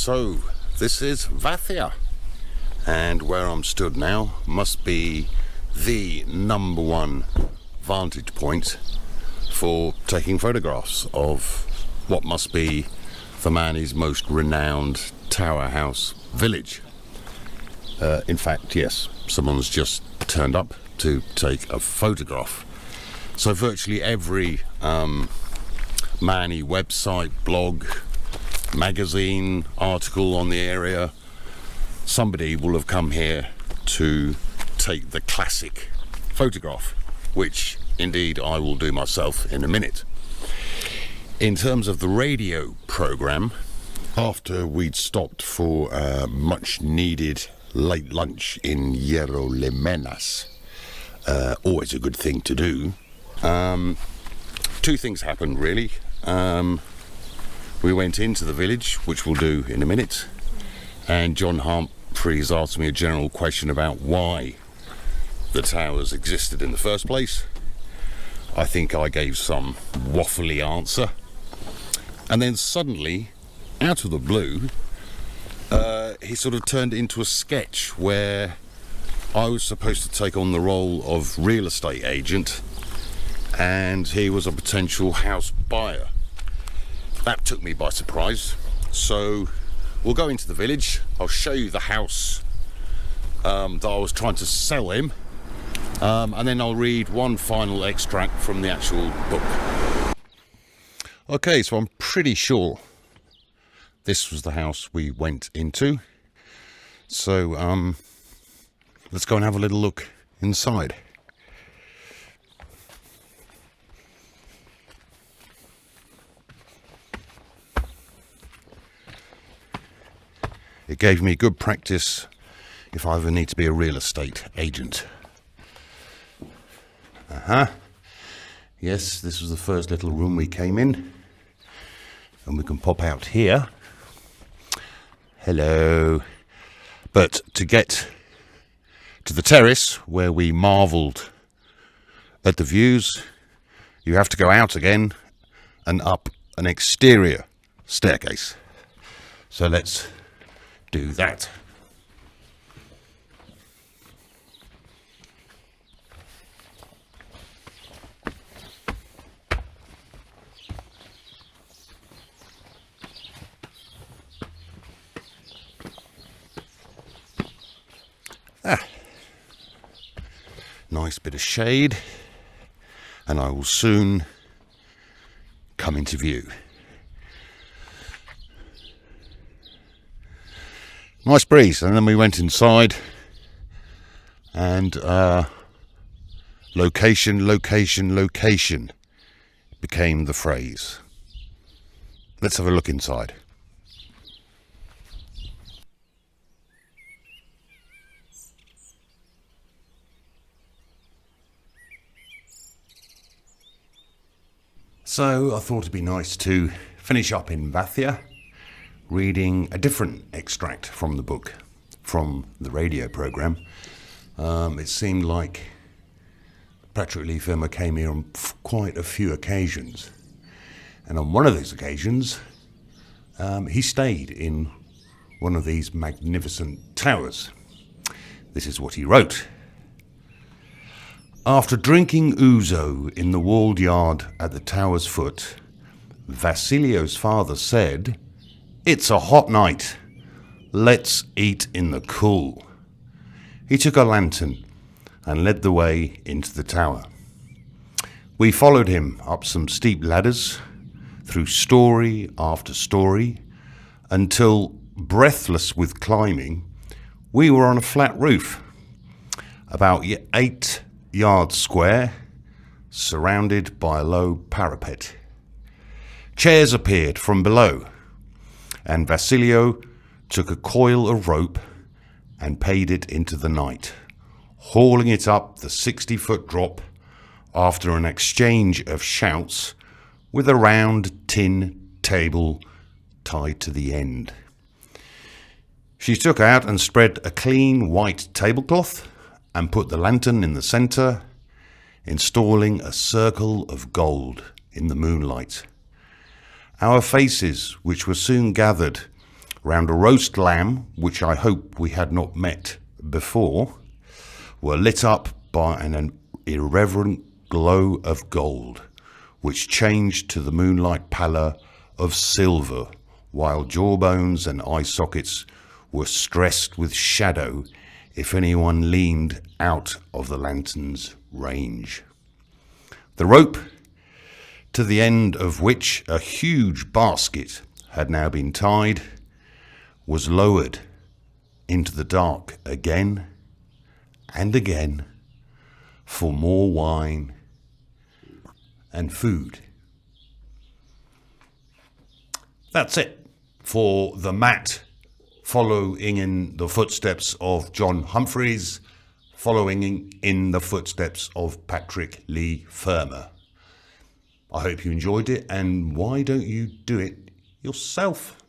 So this is Vathia, and where I'm stood now must be the number one vantage point for taking photographs of what must be the Manny's most renowned towerhouse village. In fact, yes, someone's just turned up to take a photograph. So virtually every Manny website, blog, magazine, article on the area, somebody will have come here to take the classic photograph, which indeed I will do myself in a minute. In terms of the radio program, after we'd stopped for a much needed late lunch in Hierro Lemenas, always a good thing to do, two things happened really. We went into the village, which we'll do in a minute, and John Humphreys asked me a general question about why the towers existed in the first place. I think I gave some waffly answer, and then suddenly, out of the blue, he sort of turned into a sketch where I was supposed to take on the role of real estate agent, and he was a potential house buyer. That took me by surprise. So we'll go into the village. I'll show you the house that I was trying to sell him, and then I'll read one final extract from the actual book. Okay, so I'm pretty sure this was the house we went into. So let's go and have a little look inside. It gave me good practice if I ever need to be a real estate agent. Yes, this was the first little room we came in. And we can pop out here. Hello. But to get to the terrace where we marvelled at the views, you have to go out again and up an exterior staircase. So let's do that. Nice bit of shade, and I will soon come into view. Nice breeze, and then we went inside, and location became the phrase. Let's have a look inside. So I thought it'd be nice to finish up in Vathia, reading a different extract from the book, from the radio program. It seemed like Patrick Leigh firma came here on quite a few occasions, and on one of those occasions he stayed in one of these magnificent towers. This is what he wrote. After drinking ouzo in the walled yard at the tower's foot, Vasilio's father said, "It's a hot night. Let's eat in the cool." He took a lantern and led the way into the tower. We followed him up some steep ladders, through story after story, until, breathless with climbing, we were on a flat roof, about 8 yards square, surrounded by a low parapet. Chairs appeared from below, and Vasilio took a coil of rope and paid it into the night, hauling it up the 60-foot drop after an exchange of shouts with a round tin table tied to the end. She took out and spread a clean white tablecloth and put the lantern in the centre, installing a circle of gold in the moonlight. Our faces, which were soon gathered round a roast lamb, which I hope we had not met before, were lit up by an irreverent glow of gold, which changed to the moonlight pallor of silver, while jawbones and eye sockets were stressed with shadow if anyone leaned out of the lantern's range. The rope, to the end of which a huge basket had now been tied, was lowered into the dark again and again for more wine and food. That's it for the Mat, following in the footsteps of John Humphreys, following in the footsteps of Patrick Leigh Firmer. I hope you enjoyed it, and why don't you do it yourself?